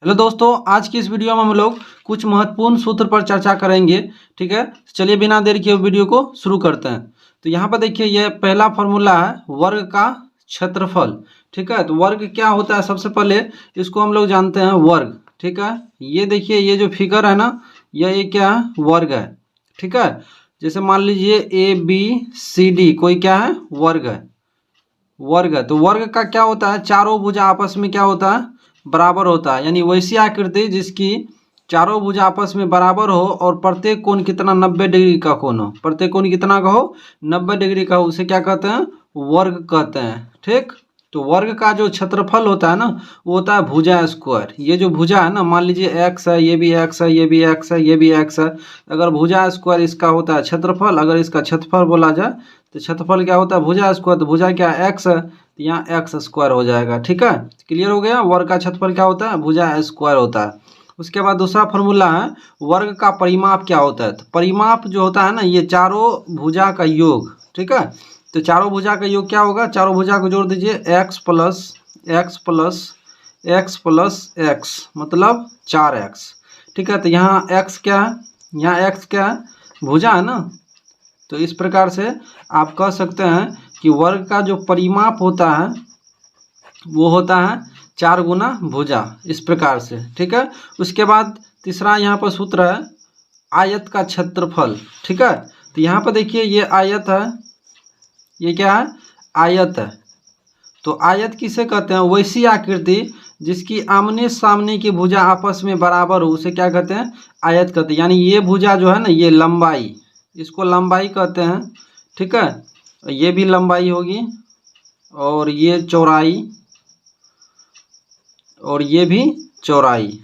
Hello दोस्तों, आज की इस वीडियो में हम लोग कुछ महत्वपूर्ण सूत्र पर चर्चा करेंगे। ठीक है, चलिए बिना देर किए वीडियो को शुरू करते हैं। तो यहाँ पर देखिए, ये पहला फॉर्मूला है वर्ग का क्षेत्रफल। ठीक है, तो वर्ग क्या होता है, सबसे पहले इसको हम लोग जानते हैं वर्ग। ठीक है, ये देखिए, ये जो फिगर है ना, ये क्या है, वर्ग है। ठीक है, जैसे मान लीजिए ABCD कोई क्या है, वर्ग है। वर्ग है तो वर्ग का क्या होता है, चारों भुजा आपस में क्या होता है, बराबर होता है। यानी वैसी आकृति जिसकी चारों भुजा आपस में बराबर हो और प्रत्येक कोण कितना 90 डिग्री का कोण हो। प्रत्येक कोण कितना का हो, 90 डिग्री का हो, उसे क्या कहते हैं, वर्ग कहते हैं। ठीक, तो वर्ग का जो क्षेत्रफल होता है ना, वो होता है भुजा स्क्वायर। ये जो भुजा है ना, मान लीजिए x है, ये भी x है, ये भी x है, ये भी x है। अगर भुजा स्क्वायर इसका होता है क्षेत्रफल, अगर इसका क्षेत्रफल बोला जाए तो क्षेत्रफल क्या होता है, भुजा स्क्वायर। तो भुजा क्या है, x है, तो यहाँ एक्स स्क्वायर हो जाएगा। ठीक है, क्लियर हो गया। वर्ग का क्षेत्रफल क्या होता है, भुजा स्क्वायर होता है। उसके बाद दूसरा फॉर्मूला है वर्ग का परिमाप क्या होता है। तो परिमाप जो होता है ना, ये चारों भुजा का योग। ठीक है, तो चारों भुजा का योग क्या होगा, चारों भुजा को जोड़ दीजिए, x plus x plus x plus x मतलब 4x। ठीक है, तो यहाँ x क्या है, यहाँ x क्या है, भुजा है ना। तो इस प्रकार से आप कह सकते हैं कि वर्ग का जो परिमाप होता है वो होता है 4 गुना भुजा, इस प्रकार से। ठीक है, उसके बाद तीसरा यहाँ पर सूत्र है आयत का क्षेत्रफल। ठीक है, तो यहाँ पर देखिए, ये आयत है, ये क्या है, आयत है। तो आयत किसे कहते हैं, वैसी आकृति जिसकी आमने सामने की भुजा आपस में बराबर हो, उसे क्या कहते हैं, आयत कहते हैं। यानी ये भुजा जो है ना, ये लंबाई, इसको लंबाई कहते हैं। ठीक है, ये भी लंबाई होगी और ये चौड़ाई और ये भी चौड़ाई।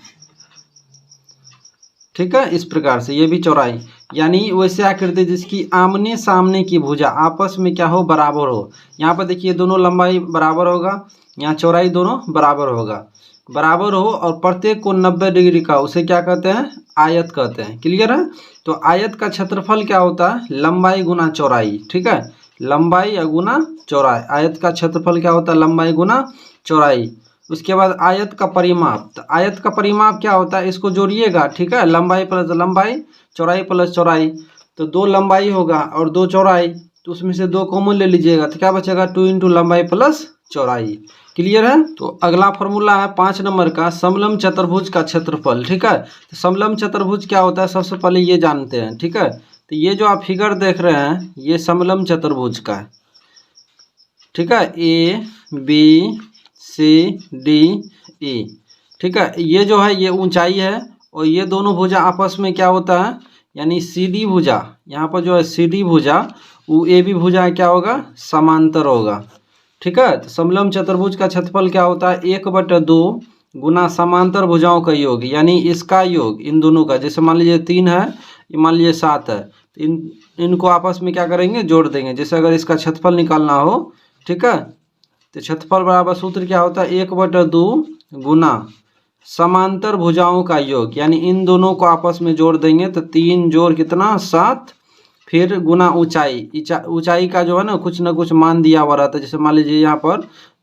ठीक है, इस प्रकार से ये भी चौड़ाई। यानी वैसे आकृति जिसकी आमने सामने की भुजा आपस में क्या हो, बराबर हो। यहाँ पर देखिए, दोनों लंबाई बराबर होगा, यहाँ चौड़ाई दोनों बराबर होगा, बराबर हो और प्रत्येक कोण 90 डिग्री का, उसे क्या कहते हैं, आयत कहते हैं। क्लियर है। तो आयत का क्षेत्रफल क्या होता है, लंबाई गुना चौड़ाई। ठीक है, लंबाई या गुना चौड़ाई। आयत का क्षेत्रफल क्या होता है, लंबाई गुना चौड़ाई। उसके बाद आयत का परिमाप। तो आयत का परिमाप क्या होता है, इसको जोड़िएगा। ठीक है, लंबाई प्लस लंबाई, चौड़ाई प्लस चौड़ाई। तो 2 लंबाई होगा और 2 चौड़ाई, तो उसमें से 2 कॉमन ले लीजिएगा, तो क्या बचेगा, 2 इंटू लंबाई प्लस चौड़ाई। क्लियर है। तो अगला फॉर्मूला है 5 नंबर का समलंब चतुर्भुज का क्षेत्रफल। ठीक है, तो समलंब चतुर्भुज क्या होता है, सबसे पहले ये जानते हैं। ठीक है, तो ये जो आप फिगर देख रहे हैं, ये समलंब चतुर्भुज का है। ठीक है, ABCDE। ठीक है, ये जो है, ये ऊंचाई है और ये दोनों भुजा आपस में क्या होता है, यानी CD भुजा, यहाँ पर जो है CD भुजा, वो AB भुजा क्या होगा, समांतर होगा। ठीक है, तो समलंब चतुर्भुज का क्षेत्रफल क्या होता है, 1/2 गुना समांतर भुजाओं का योग, यानी इसका योग इन दोनों का। जैसे मान लीजिए 3 है, ये मान लीजिए 7 है, तो इनको आपस में क्या करेंगे, जोड़ देंगे। जैसे अगर इसका क्षेत्रफल निकालना हो, ठीक है, तो क्षेत्रफल बराबर सूत्र क्या होता है, 1/2 गुना समांतर भुजाओं का योग, यानी इन दोनों को आपस में जोड़ देंगे, तो 3 जोड़ कितना, 7, फिर गुना ऊंचाई। ऊंचाई का जो है ना, कुछ मान दिया हुआ रहता है। जैसे मान लीजिए यहाँ पर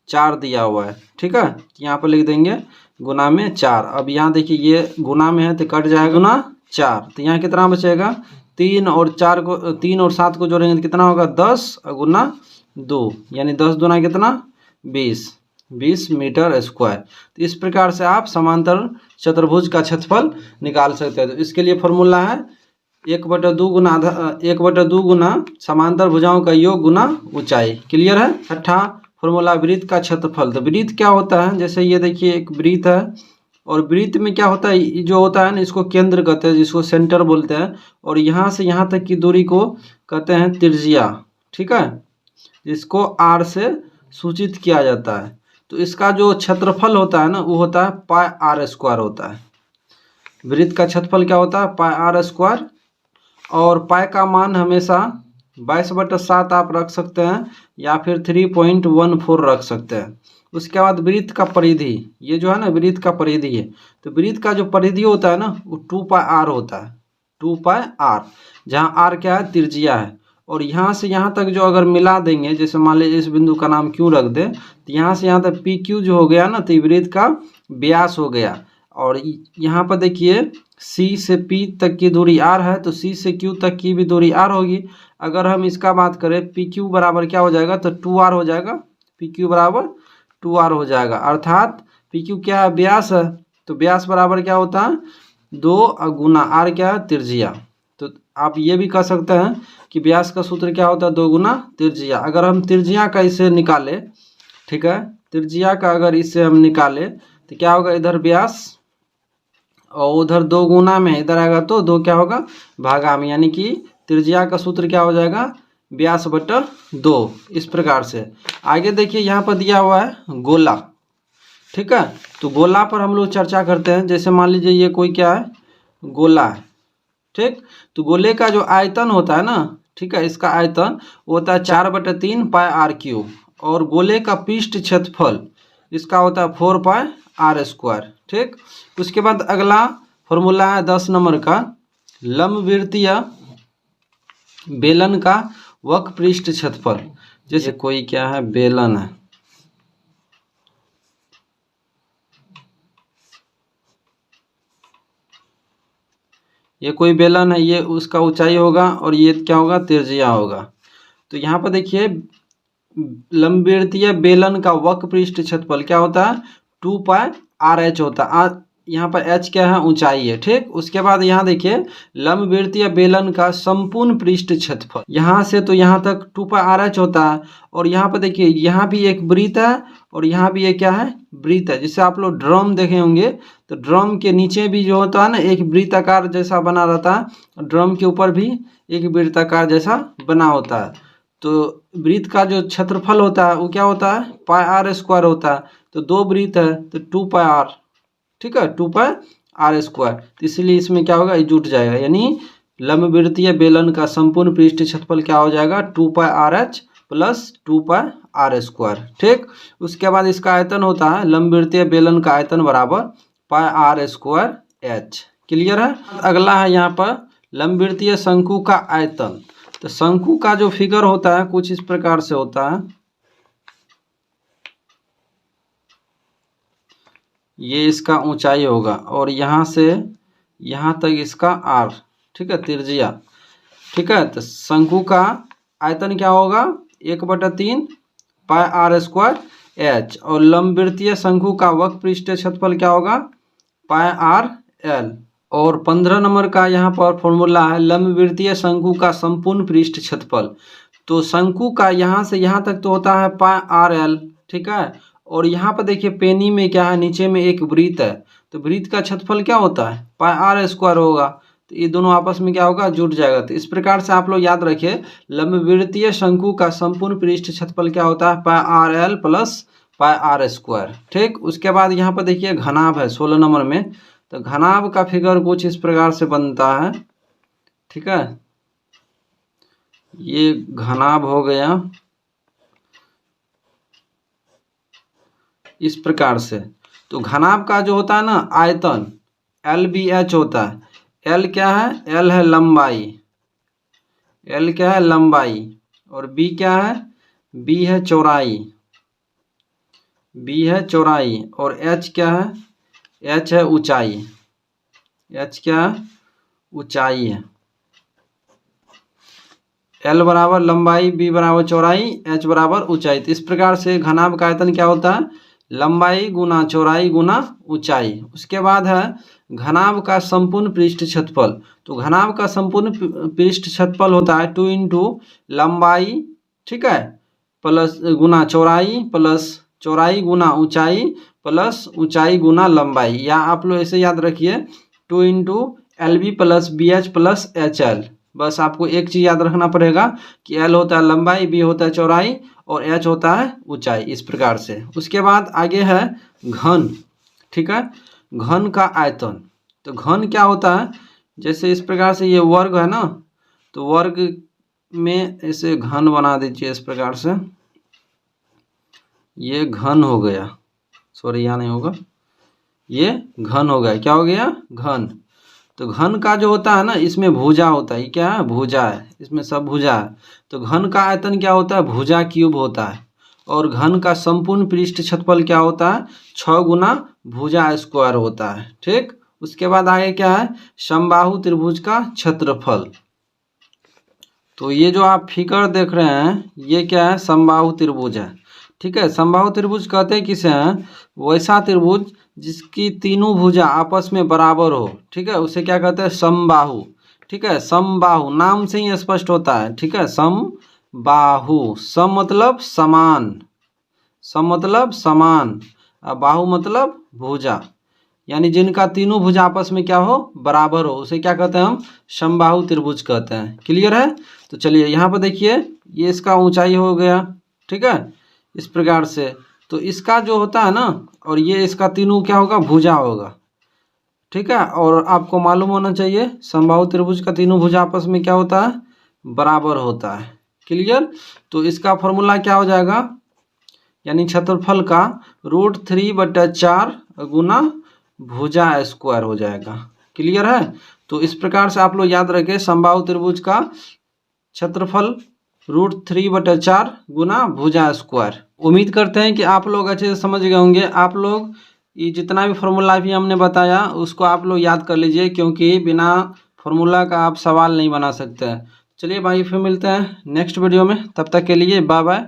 4 दिया हुआ है। ठीक है, यहाँ पर लिख देंगे गुना में 4। अब यहाँ देखिए, ये गुना में है तो कट जाएगा, गुना 4, तो यहाँ कितना बचेगा, 3 और 7 को जोड़ेंगे तो कितना होगा, 10 गुना 2, यानी 10 दूना कितना, 20 मीटर स्क्वायर। तो इस प्रकार से आप समांतर चतुर्भुज का क्षेत्रफल निकाल सकते हैं। तो इसके लिए फॉर्मूला है 1/2 गुना समांतर भुजाओं का योग गुना ऊंचाई। क्लियर है। छठा फॉर्मूला वृत्त का क्षेत्रफल। तो वृत्त क्या होता है, जैसे ये देखिए, एक वृत्त है और वृत्त में क्या होता है, जो होता है ना, इसको केंद्र कहते हैं, जिसको सेंटर बोलते हैं, और यहाँ से यहाँ तक की दूरी को कहते हैं त्रिज्या। ठीक है, जिसको R से सूचित किया जाता है। तो इसका जो क्षेत्रफल होता है ना, वो होता है पाई R स्क्वायर होता है। वृत्त का क्षेत्रफल क्या होता है, पाई R स्क्वायर, और पाई का मान हमेशा 22/7 आप रख सकते हैं या फिर 3.14 रख सकते हैं। उसके बाद वृत्त का परिधि, ये जो है ना, वृत्त का परिधि है। तो वृत्त का जो परिधि होता है ना, वो 2πr होता है, 2πr, जहाँ r क्या है, त्रिज्या है। और यहाँ से यहाँ तक जो अगर मिला देंगे, जैसे मान लीजिए इस बिंदु का नाम Q रख दे, तो यहाँ से यहाँ तक PQ जो हो गया ना, तो वृत्त का व्यास हो गया। और यहाँ पर देखिए C से P तक की दूरी R है, तो C से Q तक की भी दूरी R होगी। अगर हम इसका बात करें PQ बराबर क्या हो जाएगा, तो 2R हो जाएगा। PQ बराबर 2R हो जाएगा, अर्थात PQ क्या है, व्यास है, तो व्यास बराबर क्या होता है, 2 गुना R क्या है, त्रिज्या। तो आप ये भी कह सकते हैं कि व्यास का सूत्र क्या होता है, 2 गुना त्रिज्या। अगर हम त्रिज्या का इसे निकाले, ठीक है, त्रिज्या का अगर इसे हम निकाले तो क्या होगा, इधर व्यास और उधर 2 गुना में इधर आएगा तो 2 क्या होगा, भागा में, यानी कि त्रिज्या का सूत्र क्या हो जाएगा, व्यास बटा 2। इस प्रकार से आगे देखिए यहाँ पर दिया हुआ है गोला, ठीक है। तो गोला पर हम लोग चर्चा करते हैं। जैसे मान लीजिए ये कोई क्या है, गोला है, ठीक। तो गोले का जो आयतन होता है ना, ठीक है, इसका आयतन होता है 4/3 पाई आर क्यूब, और गोले का पृष्ठ क्षेत्रफल इसका होता है 4 पाई आर स्क्वायर, ठीक। उसके बाद अगला फॉर्मूला है 10 नंबर का, लंबवृत्तीय बेलन का वक्र पृष्ठ क्षेत्रफल। जैसे कोई क्या है, बेलन है, ये कोई बेलन है, ये उसका ऊंचाई होगा और ये क्या होगा, त्रिज्या होगा। तो यहाँ पर देखिए लंबवृत्तीय बेलन का वक्र पृष्ठ क्षेत्रफल क्या होता है, 2 पाई आर एच होता है। यहाँ पर एच क्या है, ऊंचाई है, ठीक। उसके बाद यहाँ देखिए लंबवृत्तीय बेलन का संपूर्ण पृष्ठ क्षेत्रफल, यहाँ से तो यहाँ तक 2 पाई आर एच होता है। और यहाँ पर देखिए यहाँ भी एक वृत्त है और यहाँ भी एक क्या है, वृत्त है। जिससे आप लोग ड्रम देखे होंगे, तो ड्रम के नीचे भी जो होता है ना, एक वृत्ताकार जैसा बना रहता है, ड्रम के ऊपर भी एक वृत्ताकार जैसा बना होता है। तो वृत्त का जो क्षेत्रफल होता है वो क्या होता है, पाई आर स्क्वायर होता है। तो 2 वृत्त है तो 2 पाई आर, ठीक है, 2 पाई आर स्क्वायर। तो इसलिए इसमें क्या होगा, ये जुट जाएगा, यानी लंबवृत्तीय बेलन का संपूर्ण पृष्ठ क्षेत्रफल क्या हो जाएगा, 2 pi r h plus 2 pi r square, ठीक। उसके बाद इसका आयतन होता है, लंबवृत्तीय बेलन का आयतन बराबर पाई आर स्क्वायर एच। क्लियर है। अगला है यहाँ पर लंबवृत्तीय शंकु का आयतन। तो शंकु का जो फिगर होता है कुछ इस प्रकार से होता है, ये इसका ऊंचाई होगा और यहाँ से यहाँ तक इसका आर, ठीक है, त्रिज्या, ठीक है। तो शंकु का आयतन क्या होगा, 1/3 पाई आर स्क्वायर एच, और लंबवृत्तीय शंकु का वक्र पृष्ठ क्षेत्रफल क्या होगा, पाई आर एल। और 15 नंबर का यहाँ पर फॉर्मूला है लंबवृत्तीय शंकु का संपूर्ण पृष्ठ क्षेत्रफल। तो शंकु का यहाँ से यहाँ तक तो होता है पाई आर एल, ठीक है। और यहाँ पर देखिए पेनी में क्या है, नीचे में एक वृत्त है, तो वृत्त का क्षेत्रफल क्या होता है, पाई आर स्क्वायर होगा। तो ये दोनों आपस में क्या होगा, जुड़ जाएगा। तो इस प्रकार से आप लोग याद रखिए लंबवृत्तीय शंकु का संपूर्ण पृष्ठ क्षेत्रफल क्या होता है, pi r l plus pi r square, ठीक। उसके बाद यहाँ पर देखिए घनाभ है 16 नंबर में। तो घनाभ का फिगर कुछ इस प्रकार से बनता है, ठीक है, ये घनाभ हो गया इस प्रकार से। तो घनाभ का जो होता है ना आयतन, एल बी एच होता है। एल क्या है, एल है लंबाई, एल क्या है लंबाई, और बी क्या है, बी है चौड़ाई, बी है चौड़ाई, और एच क्या है, एच है ऊंचाई, एच क्या है, ऊंचाई है। एल बराबर लंबाई, बी बराबर चौड़ाई, एच बराबर ऊंचाई। तो इस प्रकार से घनाभ का आयतन क्या होता है, लंबाई गुना चौड़ाई गुना ऊंचाई। उसके बाद है घनाभ का संपूर्ण पृष्ठ क्षेत्रफल। तो घनाभ का संपूर्ण पृष्ठ क्षेत्रफल होता है 2 इंटू लंबाई, ठीक है, प्लस गुना चौड़ाई, प्लस चौड़ाई गुना ऊंचाई, प्लस ऊंचाई गुना लंबाई। या आप लोग ऐसे याद रखिए 2 into L B plus B H plus H L. बस आपको एक चीज़ याद रखना पड़ेगा कि एल होता है लंबाई, बी होता है चौड़ाई, और एच होता है ऊंचाई, इस प्रकार से। उसके बाद आगे है घन, ठीक है, घन का आयतन। तो घन क्या होता है, जैसे इस प्रकार से ये वर्ग है ना, तो वर्ग में ऐसे घन बना दीजिए इस प्रकार से, ये घन हो गया, सॉरी यहाँ नहीं होगा, ये घन हो गया, क्या हो गया, घन। तो घन का जो होता है ना, इसमें भुजा होता है, ये क्या है, भुजा है, इसमें सब भुजा है। तो घन का आयतन क्या होता है, भुजा क्यूब होता है। और घन का संपूर्ण पृष्ठ क्षेत्रफल क्या होता है, 6 गुना भुजा स्क्वायर होता है। ठीक, उसके बाद आगे क्या है, समबाहु त्रिभुज का क्षेत्रफल। तो ये जो आप फिगर देख रहे हैं ये क्या है, समबाहु त्रिभुज है। ठीक है, समबाहु त्रिभुज कहते हैं किसे हैं, वैसा त्रिभुज जिसकी तीनों भुजा आपस में बराबर हो। ठीक है, उसे क्या कहते हैं, समबाहु। ठीक है, समबाहु नाम से ही स्पष्ट होता है। ठीक है, समबाहु, सम मतलब समान, सम मतलब समान, और बाहु मतलब भुजा, यानी जिनका तीनों भुजा आपस में क्या हो, बराबर हो, उसे क्या कहते हैं हम, समबाहु त्रिभुज कहते हैं। क्लियर है। तो चलिए यहाँ पर देखिए, ये इसका ऊंचाई हो गया। ठीक है, इस प्रकार से। तो इसका जो होता है ना, और ये इसका तीनों क्या होगा, भुजा होगा। ठीक है, और आपको मालूम होना चाहिए समबाहु त्रिभुज का तीनों भुजा आपस में क्या होता है, बराबर होता है। क्लियर। तो इसका फॉर्मूला क्या हो जाएगा, यानी क्षेत्रफल का √3/4 गुना भुजा स्क्वायर हो जाएगा। क्लियर है। तो इस प्रकार से आप लोग याद रखें, समबाहु त्रिभुज का क्षेत्रफल √3/4 गुना भुजा स्क्वायर। उम्मीद करते हैं कि आप लोग अच्छे से समझ गए होंगे। आप लोग ये जितना भी फॉर्मूला भी हमने बताया उसको आप लोग याद कर लीजिए, क्योंकि बिना फॉर्मूला का आप सवाल नहीं बना सकते हैं। चलिए भाई, फिर मिलते हैं नेक्स्ट वीडियो में, तब तक के लिए बाय बाय।